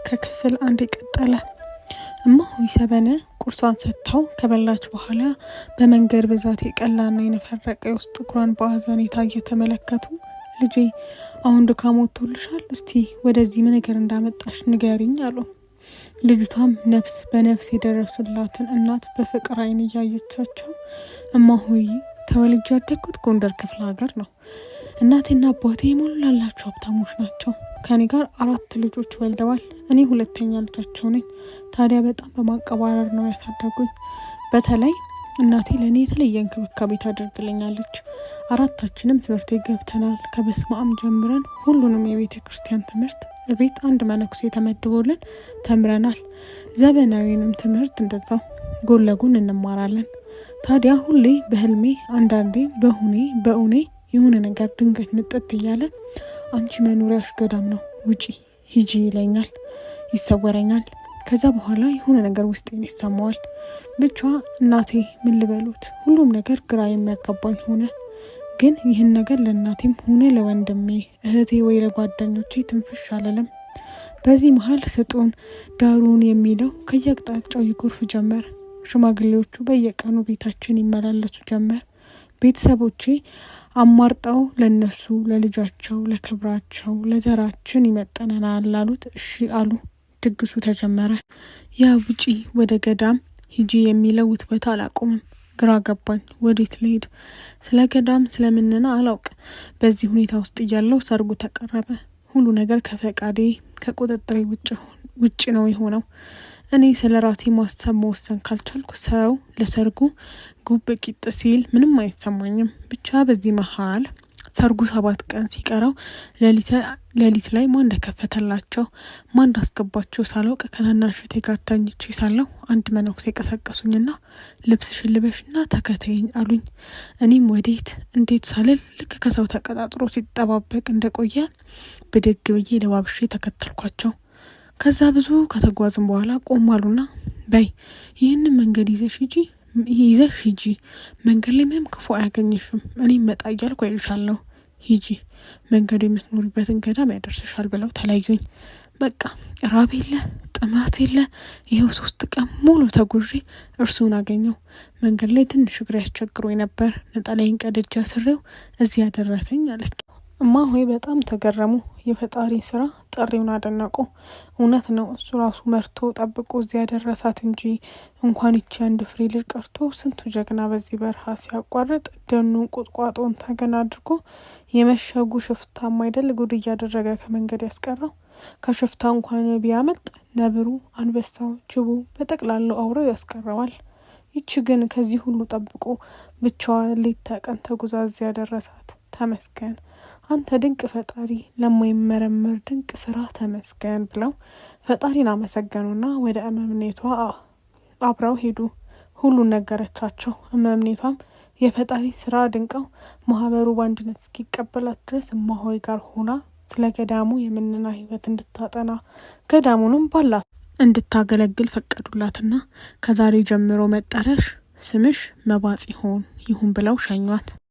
ከክፍል አንድ ቀጠለ። እማሆይ ሰበነ ቁርሷን ሰጥተው ከበላች በኋላ በመንገድ ብዛት የቀላና የነፈረቀ ውስጥ እግሯን በአዘኔታ እየተመለከቱ ልጄ አሁን ድካም ወጥቶልሻል፣ እስቲ ወደዚህ ምን ነገር እንዳመጣሽ ንገሪኝ አሉ። ልጅቷም ነፍስ በነፍስ የደረሱላትን እናት በፍቅር አይን እያየቻቸው እማሆይ ተወልጄ ያደግኩት ጎንደር ክፍለ ሀገር ነው። እናቴና አባቴ የሞላላቸው ሀብታሞች ናቸው። ከኔ ጋር 4 ልጆች ወልደዋል። እኔ ሁለተኛ ልጃቸው ነኝ። ታዲያ በጣም በማቀባረር ነው ያሳደጉኝ። በተለይ እናቴ ለኔ የተለየ እንክብካቤ ታደርግልኛለች። 4ታችንም ትምህርት ገብተናል። ከበስማም ጀምረን ሁሉንም የቤተ ክርስቲያን ትምህርት ቤት አንድ መነኩሴ ተመድቦልን ተምረናል። ዘመናዊንም ትምህርት እንደዛው ጎን ለጎን እንማራለን። ታዲያ ሁሌ በህልሜ አንዳንዴ በእውኔ የሆነ ነገር ድንገት ምጥጥ እያለ አንቺ መኖሪያሽ ገዳም ነው፣ ውጪ ሂጂ ይለኛል፣ ይሰወረኛል። ከዛ በኋላ የሆነ ነገር ውስጤን ይሰማዋል። ብቻ እናቴ ምን ልበሉት፣ ሁሉም ነገር ግራ የሚያጋባኝ ሆነ። ግን ይህን ነገር ለእናቴም ሆነ ለወንድሜ እህቴ ወይ ለጓደኞቼ ትንፍሽ አልልም። በዚህ መሀል ስጡን ዳሩን የሚለው ከየአቅጣጫው ይጎርፍ ጀመር። ሽማግሌዎቹ በየቀኑ ቤታችን ይመላለሱ ጀመር። ቤተሰቦቼ አማርጠው ለነሱ ለልጃቸው ለክብራቸው ለዘራችን ይመጠነናል ላሉት እሺ አሉ። ድግሱ ተጀመረ። ያ ውጪ ወደ ገዳም ሂጂ የሚለው ውትበታ አላቆምም። ግራ ገባኝ። ወዴት ልሄድ? ስለ ገዳም ስለምንና አላውቅ። በዚህ ሁኔታ ውስጥ እያለው ሰርጉ ተቀረበ። ሁሉ ነገር ከፈቃዴ ከቁጥጥሬ ውጭ ነው የሆነው። እኔ ስለ ራሴ ማሰብ መወሰን ካልቻልኩ ሰው ለሰርጉ ጉብ ቂጥ ሲል ምንም አይሰማኝም። ብቻ በዚህ መሃል ሰርጉ 7 ቀን ሲቀረው ሌሊት ላይ ማን እንደከፈተላቸው ማን እንዳስገባቸው ሳላውቅ ከታናሽቴ ጋር ተኝቼ ሳለሁ አንድ መነኩሴ ቀሰቀሱኝና ልብስሽን ልበሽና ተከተይኝ አሉኝ። እኔም ወዴት እንዴት ሳልል ልክ ከሰው ተቀጣጥሮ ሲጠባበቅ እንደቆየ ብድግ ብዬ ለባብሼ ተከተልኳቸው። ከዛ ብዙ ከተጓዝን በኋላ ቆማሉና በይ ይህንን መንገድ ይዘሽ ሂጂ፣ መንገድ ላይ ምንም ክፉ አያገኝሽም፣ እኔም መጣ እያልኩ አይልሻለሁ፣ ሂጂ፣ መንገዱ የምትኖሪበትን ገዳም ያደርስሻል ብለው ተለዩኝ። በቃ ራብ የለ ጥማት የለ። ይኸው 3 ቀን ሙሉ ተጉዤ እርሱን አገኘው። መንገድ ላይ ትንሽ እግሬ ያስቸግሮኝ ነበር። ነጠላዬን ቀድጄ ስሬው እዚህ ያደረሰኝ አለች። እማሆይ በጣም ተገረሙ። የፈጣሪ ስራ ጥሪውን አደነቁ። እውነት ነው፣ እሱ ራሱ መርቶ ጠብቆ እዚህ ያደረሳት እንጂ እንኳን ይቺ አንድ ፍሬ ልጅ ቀርቶ ስንቱ ጀግና በዚህ በረሃ ሲያቋርጥ ደኑን ቁጥቋጦን ተገና አድርጎ የመሸጉ ሽፍታም አይደል ጉድ እያደረገ ከመንገድ ያስቀረው። ከሽፍታ እንኳን ቢያመልጥ ነብሩ፣ አንበሳው፣ ጅቡ በጠቅላላው አውረው ያስቀረዋል። ይቺ ግን ከዚህ ሁሉ ጠብቆ ብቻዋ ሌት ተቀን ተጉዛ እዚህ ያደረሳት። ተመስገን አንተ ድንቅ ፈጣሪ፣ ለማይመረመር ድንቅ ስራ ተመስገን ብለው ፈጣሪን አመሰገኑና ወደ እመምኔቷ አብረው ሄዱ። ሁሉን ነገረቻቸው። እመምኔቷም የፈጣሪ ስራ ድንቀው ማህበሩ በአንድነት እስኪቀበላት ድረስ እማሆይ ጋር ሆና ስለ ገዳሙ የምንና ህይወት እንድታጠና ገዳሙንም ባላት እንድታገለግል ፈቀዱላትና ከዛሬ ጀምሮ መጠሪያሽ ስምሽ መባጽዮን ይሁን ብለው ሸኟት።